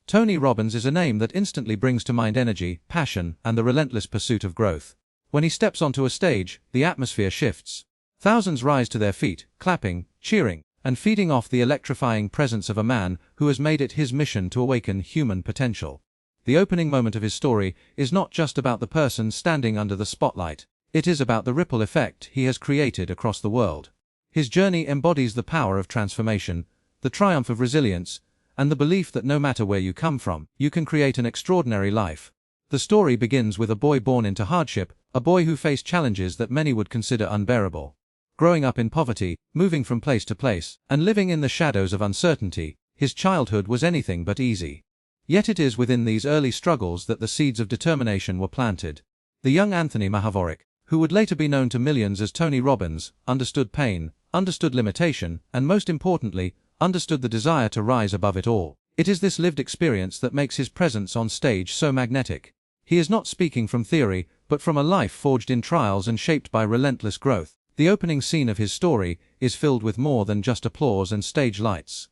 Tony Robbins is a name that instantly brings to mind energy, passion, and the relentless pursuit of growth. When he steps onto a stage, the atmosphere shifts. Thousands rise to their feet, clapping, cheering, and feeding off the electrifying presence of a man who has made it his mission to awaken human potential. The opening moment of his story is not just about the person standing under the spotlight. It is about the ripple effect he has created across the world. His journey embodies the power of transformation, the triumph of resilience, and the belief that no matter where you come from, you can create an extraordinary life. The story begins with a boy born into hardship, a boy who faced challenges that many would consider unbearable. Growing up in poverty, moving from place to place, and living in the shadows of uncertainty, his childhood was anything but easy. Yet it is within these early struggles that the seeds of determination were planted. The young Anthony Mahavoric, who would later be known to millions as Tony Robbins, understood pain, understood limitation, and most importantly, understood the desire to rise above it all. It is this lived experience that makes his presence on stage so magnetic. He is not speaking from theory, but from a life forged in trials and shaped by relentless growth. The opening scene of his story is filled with more than just applause and stage lights.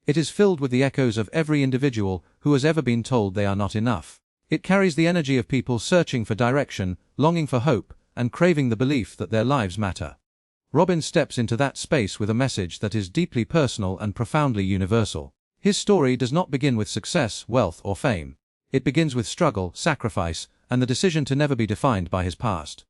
It is filled with the echoes of every individual who has ever been told they are not enough. It carries the energy of people searching for direction, longing for hope, and craving the belief that their lives matter. Robbins steps into that space with a message that is deeply personal and profoundly universal. His story does not begin with success, wealth, or fame. It begins with struggle, sacrifice, and the decision to never be defined by his past.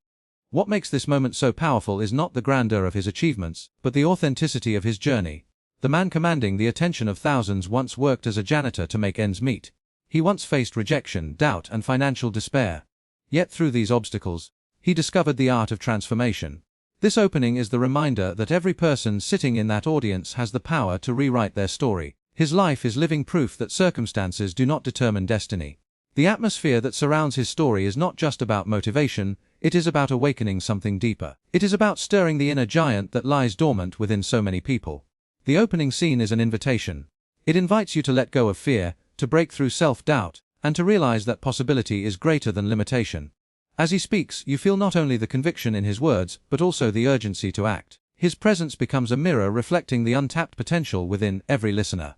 What makes this moment so powerful is not the grandeur of his achievements, but the authenticity of his journey. The man commanding the attention of thousands once worked as a janitor to make ends meet. He once faced rejection, doubt, and financial despair. Yet through these obstacles, he discovered the art of transformation. This opening is the reminder that every person sitting in that audience has the power to rewrite their story. His life is living proof that circumstances do not determine destiny. The atmosphere that surrounds his story is not just about motivation, it is about awakening something deeper. It is about stirring the inner giant that lies dormant within so many people. The opening scene is an invitation. It invites you to let go of fear, to break through self-doubt, and to realize that possibility is greater than limitation. As he speaks, you feel not only the conviction in his words, but also the urgency to act. His presence becomes a mirror reflecting the untapped potential within every listener.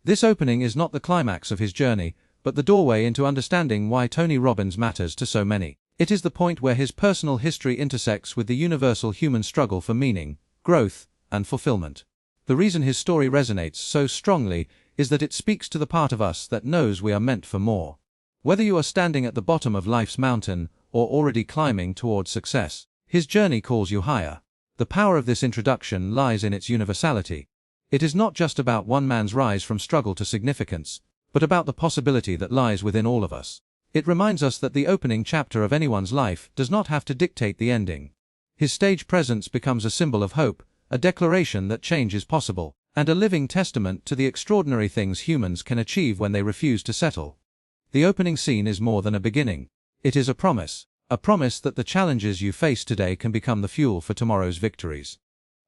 This opening is not the climax of his journey, but the doorway into understanding why Tony Robbins matters to so many. It is the point where his personal history intersects with the universal human struggle for meaning, growth, and fulfillment. The reason his story resonates so strongly is that it speaks to the part of us that knows we are meant for more. Whether you are standing at the bottom of life's mountain, or already climbing towards success, his journey calls you higher. The power of this introduction lies in its universality. It is not just about one man's rise from struggle to significance, but about the possibility that lies within all of us. It reminds us that the opening chapter of anyone's life does not have to dictate the ending. His stage presence becomes a symbol of hope, a declaration that change is possible, and a living testament to the extraordinary things humans can achieve when they refuse to settle. The opening scene is more than a beginning. It is a promise that the challenges you face today can become the fuel for tomorrow's victories.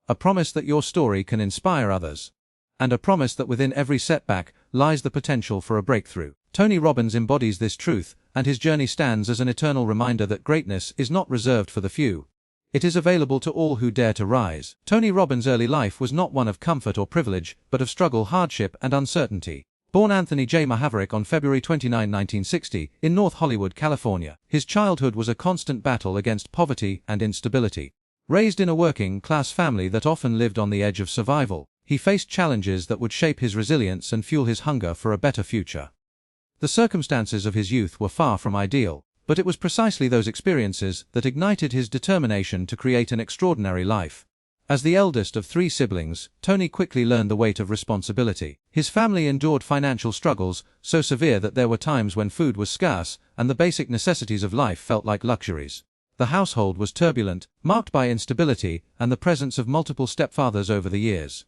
A promise that your story can inspire others. And a promise that within every setback lies the potential for a breakthrough. Tony Robbins embodies this truth, and his journey stands as an eternal reminder that greatness is not reserved for the few. It is available to all who dare to rise. Tony Robbins' early life was not one of comfort or privilege, but of struggle, hardship, and uncertainty. Born Anthony J. Mahavoric on February 29, 1960, in North Hollywood, California, his childhood was a constant battle against poverty and instability. Raised in a working-class family that often lived on the edge of survival, he faced challenges that would shape his resilience and fuel his hunger for a better future. The circumstances of his youth were far from ideal, but it was precisely those experiences that ignited his determination to create an extraordinary life. As the eldest of 3 siblings, Tony quickly learned the weight of responsibility. His family endured financial struggles so severe that there were times when food was scarce and the basic necessities of life felt like luxuries. The household was turbulent, marked by instability and the presence of multiple stepfathers over the years.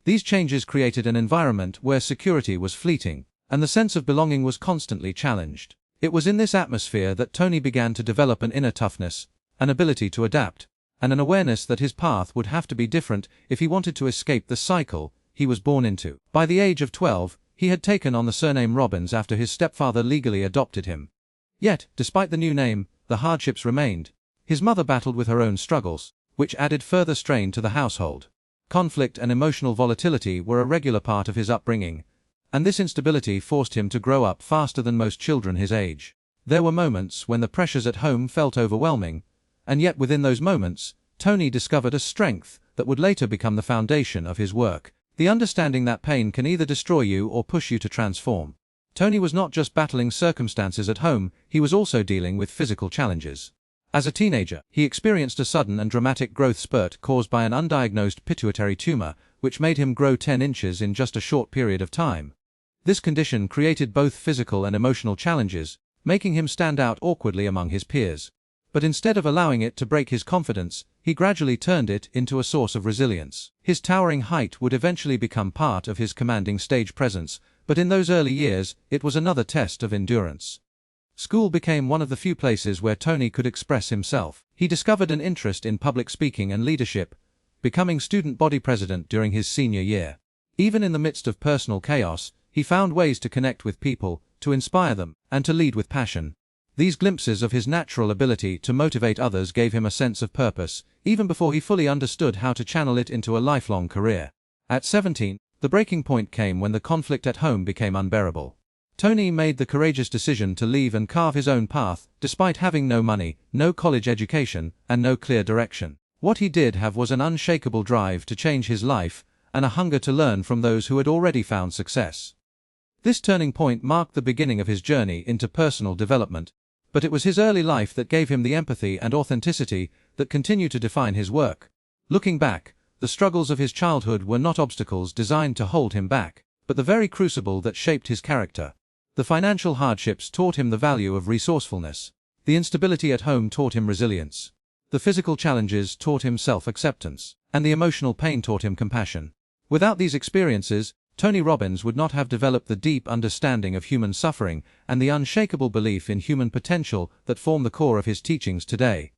These changes created an environment where security was fleeting, and the sense of belonging was constantly challenged. It was in this atmosphere that Tony began to develop an inner toughness, an ability to adapt, and an awareness that his path would have to be different if he wanted to escape the cycle he was born into. By the age of 12, he had taken on the surname Robbins after his stepfather legally adopted him. Yet, despite the new name, the hardships remained. His mother battled with her own struggles, which added further strain to the household. Conflict and emotional volatility were a regular part of his upbringing, and this instability forced him to grow up faster than most children his age. There were moments when the pressures at home felt overwhelming, and yet within those moments, Tony discovered a strength that would later become the foundation of his work, the understanding that pain can either destroy you or push you to transform. Tony was not just battling circumstances at home, he was also dealing with physical challenges. As a teenager, he experienced a sudden and dramatic growth spurt caused by an undiagnosed pituitary tumor, which made him grow 10 inches in just a short period of time. This condition created both physical and emotional challenges, making him stand out awkwardly among his peers. But instead of allowing it to break his confidence, he gradually turned it into a source of resilience. His towering height would eventually become part of his commanding stage presence, but in those early years, it was another test of endurance. School became one of the few places where Tony could express himself. He discovered an interest in public speaking and leadership, becoming student body president during his senior year. Even in the midst of personal chaos, he found ways to connect with people, to inspire them, and to lead with passion. These glimpses of his natural ability to motivate others gave him a sense of purpose, even before he fully understood how to channel it into a lifelong career. At 17, the breaking point came when the conflict at home became unbearable. Tony made the courageous decision to leave and carve his own path, despite having no money, no college education, and no clear direction. What he did have was an unshakable drive to change his life, and a hunger to learn from those who had already found success. This turning point marked the beginning of his journey into personal development, but it was his early life that gave him the empathy and authenticity that continue to define his work. Looking back, the struggles of his childhood were not obstacles designed to hold him back, but the very crucible that shaped his character. The financial hardships taught him the value of resourcefulness. The instability at home taught him resilience. The physical challenges taught him self-acceptance, and the emotional pain taught him compassion. Without these experiences, Tony Robbins would not have developed the deep understanding of human suffering and the unshakable belief in human potential that form the core of his teachings today.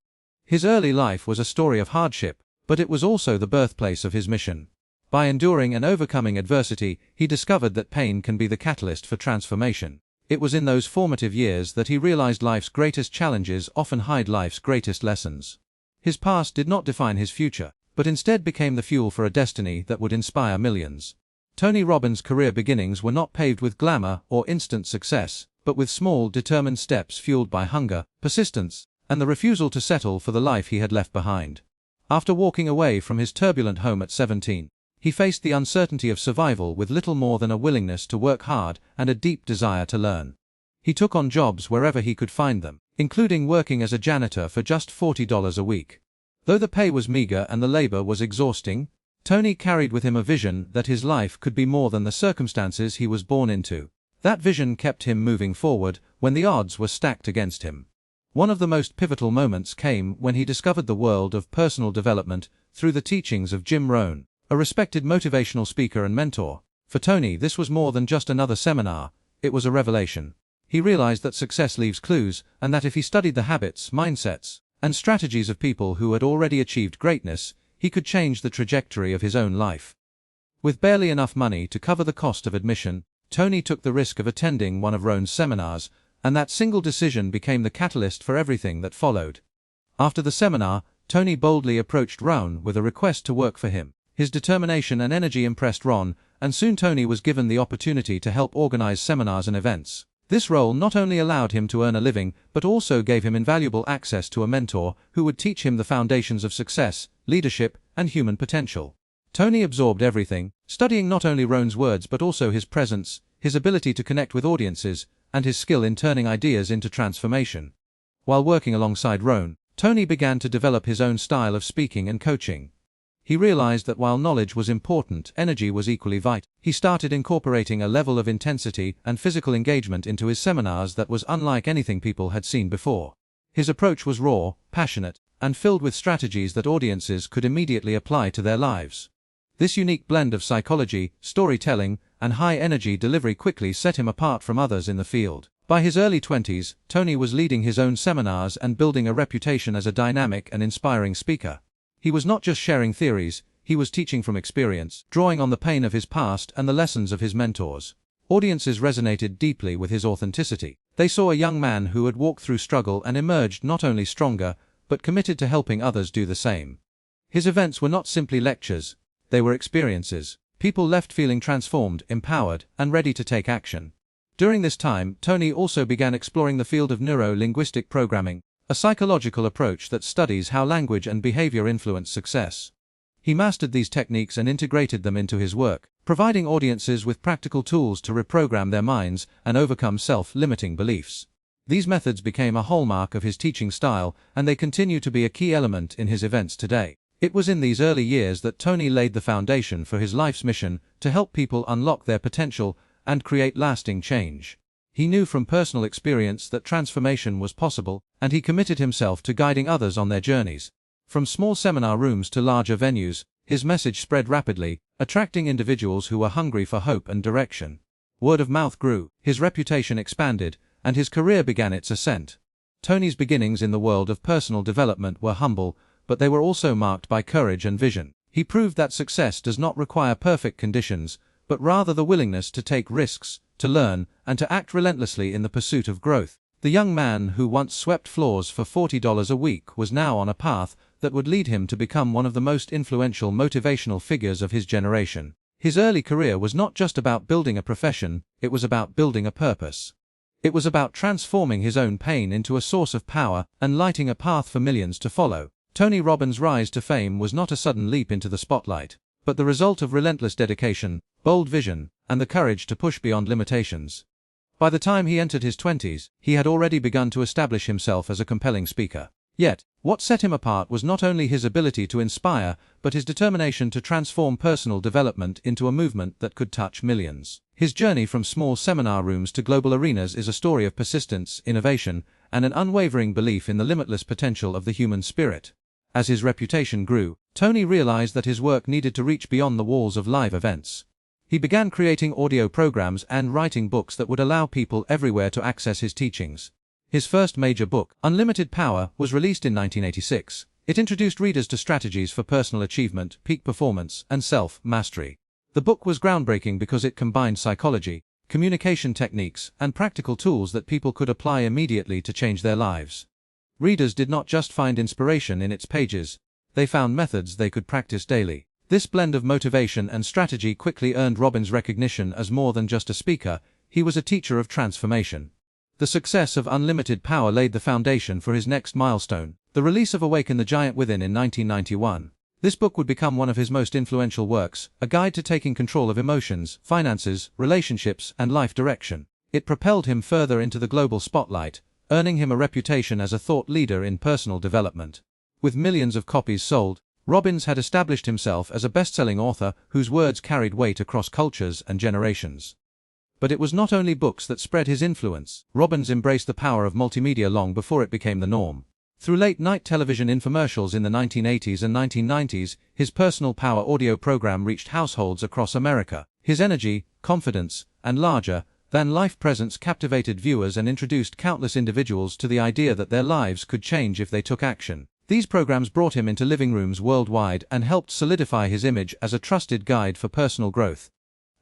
His early life was a story of hardship, but it was also the birthplace of his mission. By enduring and overcoming adversity, he discovered that pain can be the catalyst for transformation. It was in those formative years that he realized life's greatest challenges often hide life's greatest lessons. His past did not define his future, but instead became the fuel for a destiny that would inspire millions. Tony Robbins' career beginnings were not paved with glamour or instant success, but with small, determined steps fueled by hunger, persistence, and the refusal to settle for the life he had left behind. After walking away from his turbulent home at 17, he faced the uncertainty of survival with little more than a willingness to work hard and a deep desire to learn. He took on jobs wherever he could find them, including working as a janitor for just $40 a week. Though the pay was meager and the labor was exhausting, Tony carried with him a vision that his life could be more than the circumstances he was born into. That vision kept him moving forward when the odds were stacked against him. One of the most pivotal moments came when he discovered the world of personal development through the teachings of Jim Rohn, a respected motivational speaker and mentor. For Tony, this was more than just another seminar, it was a revelation. He realized that success leaves clues, and that if he studied the habits, mindsets, and strategies of people who had already achieved greatness, he could change the trajectory of his own life. With barely enough money to cover the cost of admission, Tony took the risk of attending one of Rohn's seminars, and that single decision became the catalyst for everything that followed. After the seminar, Tony boldly approached Rohn with a request to work for him. His determination and energy impressed Rohn, and soon Tony was given the opportunity to help organize seminars and events. This role not only allowed him to earn a living, but also gave him invaluable access to a mentor who would teach him the foundations of success, leadership, and human potential. Tony absorbed everything, studying not only Rohn's words but also his presence, his ability to connect with audiences, and his skill in turning ideas into transformation. While working alongside Rohn, Tony began to develop his own style of speaking and coaching. He realized that while knowledge was important, energy was equally vital. He started incorporating a level of intensity and physical engagement into his seminars that was unlike anything people had seen before. His approach was raw, passionate, and filled with strategies that audiences could immediately apply to their lives. This unique blend of psychology, storytelling, and high-energy delivery quickly set him apart from others in the field. By his early 20s, Tony was leading his own seminars and building a reputation as a dynamic and inspiring speaker. He was not just sharing theories, he was teaching from experience, drawing on the pain of his past and the lessons of his mentors. Audiences resonated deeply with his authenticity. They saw a young man who had walked through struggle and emerged not only stronger, but committed to helping others do the same. His events were not simply lectures, they were experiences. People left feeling transformed, empowered, and ready to take action. During this time, Tony also began exploring the field of neuro-linguistic programming, a psychological approach that studies how language and behavior influence success. He mastered these techniques and integrated them into his work, providing audiences with practical tools to reprogram their minds and overcome self-limiting beliefs. These methods became a hallmark of his teaching style, and they continue to be a key element in his events today. It was in these early years that Tony laid the foundation for his life's mission to help people unlock their potential and create lasting change. He knew from personal experience that transformation was possible, and he committed himself to guiding others on their journeys. From small seminar rooms to larger venues, his message spread rapidly, attracting individuals who were hungry for hope and direction. Word of mouth grew, his reputation expanded, and his career began its ascent. Tony's beginnings in the world of personal development were humble, but they were also marked by courage and vision. He proved that success does not require perfect conditions, but rather the willingness to take risks, to learn, and to act relentlessly in the pursuit of growth. The young man who once swept floors for $40 a week was now on a path that would lead him to become one of the most influential motivational figures of his generation. His early career was not just about building a profession, it was about building a purpose. It was about transforming his own pain into a source of power and lighting a path for millions to follow. Tony Robbins' rise to fame was not a sudden leap into the spotlight, but the result of relentless dedication, bold vision, and the courage to push beyond limitations. By the time he entered his 20s, he had already begun to establish himself as a compelling speaker. Yet, what set him apart was not only his ability to inspire, but his determination to transform personal development into a movement that could touch millions. His journey from small seminar rooms to global arenas is a story of persistence, innovation, and an unwavering belief in the limitless potential of the human spirit. As his reputation grew, Tony realized that his work needed to reach beyond the walls of live events. He began creating audio programs and writing books that would allow people everywhere to access his teachings. His first major book, Unlimited Power, was released in 1986. It introduced readers to strategies for personal achievement, peak performance, and self-mastery. The book was groundbreaking because it combined psychology, communication techniques, and practical tools that people could apply immediately to change their lives. Readers did not just find inspiration in its pages, they found methods they could practice daily. This blend of motivation and strategy quickly earned Robbins recognition as more than just a speaker, he was a teacher of transformation. The success of Unlimited Power laid the foundation for his next milestone, the release of Awaken the Giant Within in 1991. This book would become one of his most influential works, a guide to taking control of emotions, finances, relationships, and life direction. It propelled him further into the global spotlight, earning him a reputation as a thought leader in personal development. With millions of copies sold, Robbins had established himself as a best-selling author whose words carried weight across cultures and generations. But it was not only books that spread his influence. Robbins embraced the power of multimedia long before it became the norm. Through late-night television infomercials in the 1980s and 1990s, his personal power audio program reached households across America. His energy, confidence, and larger-than-life presence captivated viewers and introduced countless individuals to the idea that their lives could change if they took action. These programs brought him into living rooms worldwide and helped solidify his image as a trusted guide for personal growth.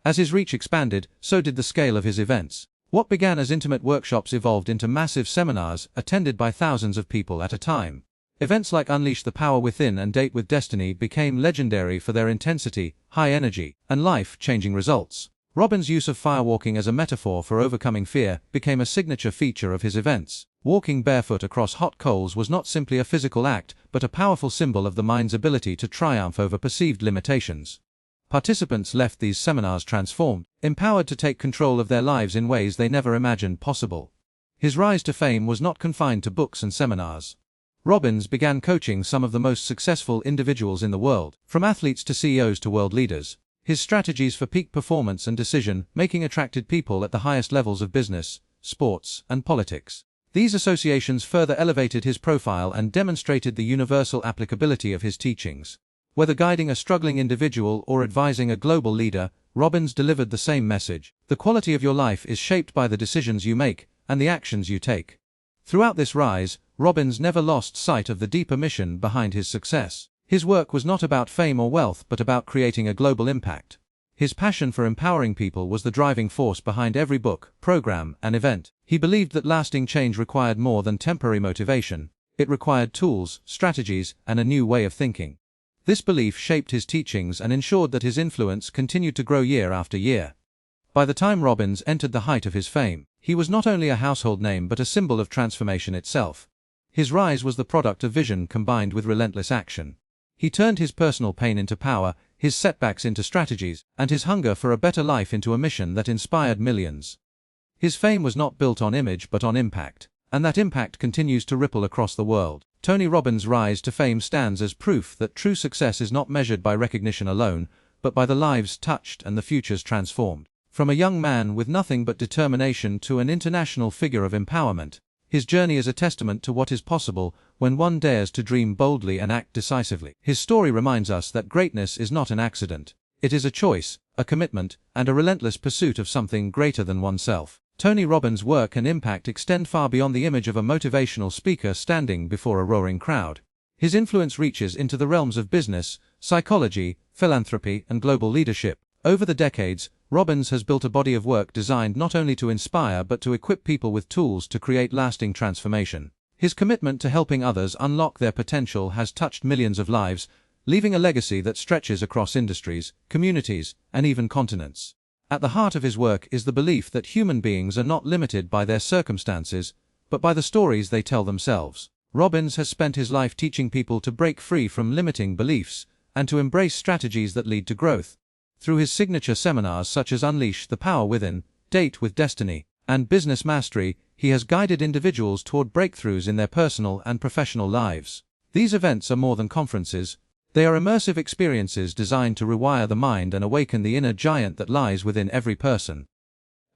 As his reach expanded, so did the scale of his events. What began as intimate workshops evolved into massive seminars attended by thousands of people at a time. Events like Unleash the Power Within and Date with Destiny became legendary for their intensity, high energy, and life-changing results. Robbins' use of firewalking as a metaphor for overcoming fear became a signature feature of his events. Walking barefoot across hot coals was not simply a physical act, but a powerful symbol of the mind's ability to triumph over perceived limitations. Participants left these seminars transformed, empowered to take control of their lives in ways they never imagined possible. His rise to fame was not confined to books and seminars. Robbins began coaching some of the most successful individuals in the world, from athletes to CEOs to world leaders. His strategies for peak performance and decision-making attracted people at the highest levels of business, sports, and politics. These associations further elevated his profile and demonstrated the universal applicability of his teachings. Whether guiding a struggling individual or advising a global leader, Robbins delivered the same message. The quality of your life is shaped by the decisions you make and the actions you take. Throughout this rise, Robbins never lost sight of the deeper mission behind his success. His work was not about fame or wealth but about creating a global impact. His passion for empowering people was the driving force behind every book, program, and event. He believed that lasting change required more than temporary motivation. It required tools, strategies, and a new way of thinking. This belief shaped his teachings and ensured that his influence continued to grow year after year. By the time Robbins entered the height of his fame, he was not only a household name but a symbol of transformation itself. His rise was the product of vision combined with relentless action. He turned his personal pain into power, his setbacks into strategies, and his hunger for a better life into a mission that inspired millions. His fame was not built on image but on impact, and that impact continues to ripple across the world. Tony Robbins' rise to fame stands as proof that true success is not measured by recognition alone, but by the lives touched and the futures transformed. From a young man with nothing but determination to an international figure of empowerment, his journey is a testament to what is possible when one dares to dream boldly and act decisively. His story reminds us that greatness is not an accident. It is a choice, a commitment, and a relentless pursuit of something greater than oneself. Tony Robbins' work and impact extend far beyond the image of a motivational speaker standing before a roaring crowd. His influence reaches into the realms of business, psychology, philanthropy, and global leadership. Over the decades, Robbins has built a body of work designed not only to inspire but to equip people with tools to create lasting transformation. His commitment to helping others unlock their potential has touched millions of lives, leaving a legacy that stretches across industries, communities, and even continents. At the heart of his work is the belief that human beings are not limited by their circumstances, but by the stories they tell themselves. Robbins has spent his life teaching people to break free from limiting beliefs and to embrace strategies that lead to growth. Through his signature seminars such as Unleash the Power Within, Date with Destiny, and Business Mastery, he has guided individuals toward breakthroughs in their personal and professional lives. These events are more than conferences. They are immersive experiences designed to rewire the mind and awaken the inner giant that lies within every person.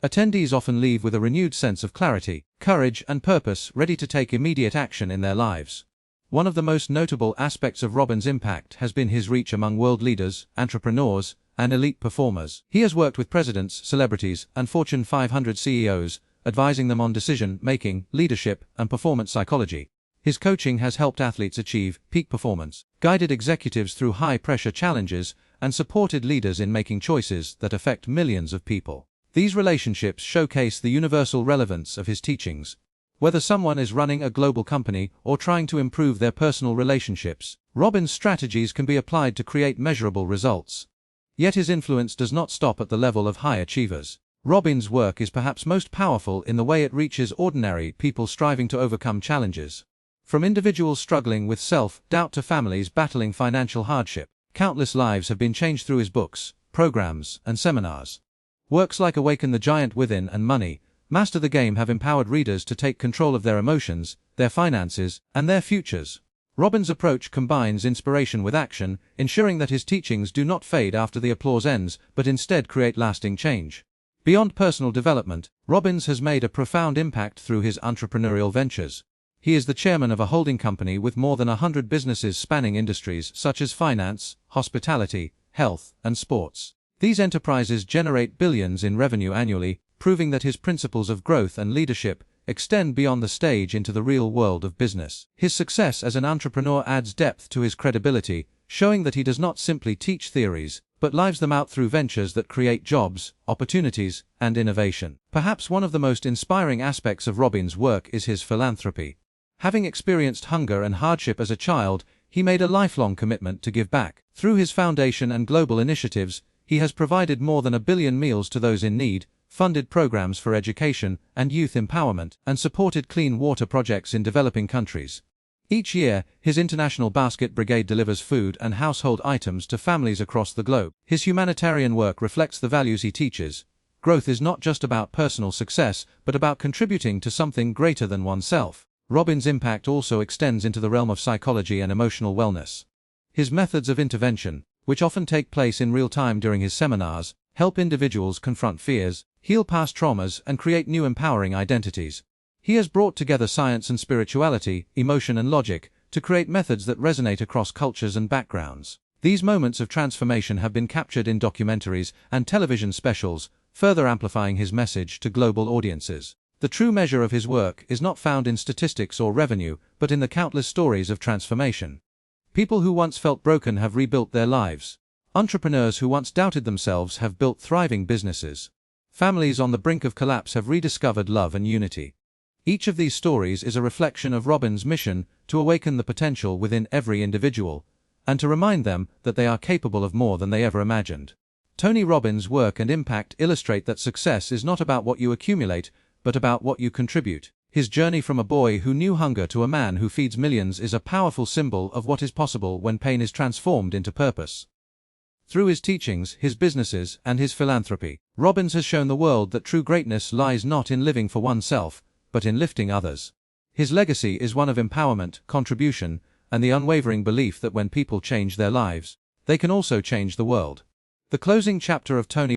Attendees often leave with a renewed sense of clarity, courage, and purpose, ready to take immediate action in their lives. One of the most notable aspects of Robbins' impact has been his reach among world leaders, entrepreneurs, and elite performers. He has worked with presidents, celebrities, and Fortune 500 CEOs, advising them on decision-making, leadership, and performance psychology. His coaching has helped athletes achieve peak performance, guided executives through high-pressure challenges, and supported leaders in making choices that affect millions of people. These relationships showcase the universal relevance of his teachings. Whether someone is running a global company or trying to improve their personal relationships, Robbins' strategies can be applied to create measurable results. Yet his influence does not stop at the level of high achievers. Robbins' work is perhaps most powerful in the way it reaches ordinary people striving to overcome challenges. From individuals struggling with self-doubt to families battling financial hardship, countless lives have been changed through his books, programs, and seminars. Works like Awaken the Giant Within and Money, Master the Game have empowered readers to take control of their emotions, their finances, and their futures. Robbins' approach combines inspiration with action, ensuring that his teachings do not fade after the applause ends, but instead create lasting change. Beyond personal development, Robbins has made a profound impact through his entrepreneurial ventures. He is the chairman of a holding company with more than 100 businesses spanning industries such as finance, hospitality, health, and sports. These enterprises generate billions in revenue annually, proving that his principles of growth and leadership extend beyond the stage into the real world of business. His success as an entrepreneur adds depth to his credibility, showing that he does not simply teach theories, but lives them out through ventures that create jobs, opportunities, and innovation. Perhaps one of the most inspiring aspects of Robbins' work is his philanthropy. Having experienced hunger and hardship as a child, he made a lifelong commitment to give back. Through his foundation and global initiatives, he has provided more than 1 billion meals to those in need, funded programs for education and youth empowerment, and supported clean water projects in developing countries. Each year, his International Basket Brigade delivers food and household items to families across the globe. His humanitarian work reflects the values he teaches. Growth is not just about personal success, but about contributing to something greater than oneself. Robbins' impact also extends into the realm of psychology and emotional wellness. His methods of intervention, which often take place in real time during his seminars, help individuals confront fears, heal past traumas, and create new empowering identities. He has brought together science and spirituality, emotion and logic, to create methods that resonate across cultures and backgrounds. These moments of transformation have been captured in documentaries and television specials, further amplifying his message to global audiences. The true measure of his work is not found in statistics or revenue, but in the countless stories of transformation. People who once felt broken have rebuilt their lives. Entrepreneurs who once doubted themselves have built thriving businesses. Families on the brink of collapse have rediscovered love and unity. Each of these stories is a reflection of Robbins' mission to awaken the potential within every individual and to remind them that they are capable of more than they ever imagined. Tony Robbins' work and impact illustrate that success is not about what you accumulate, but about what you contribute. His journey from a boy who knew hunger to a man who feeds millions is a powerful symbol of what is possible when pain is transformed into purpose. Through his teachings, his businesses, and his philanthropy, Robbins has shown the world that true greatness lies not in living for oneself, but in lifting others. His legacy is one of empowerment, contribution, and the unwavering belief that when people change their lives, they can also change the world. The closing chapter of Tony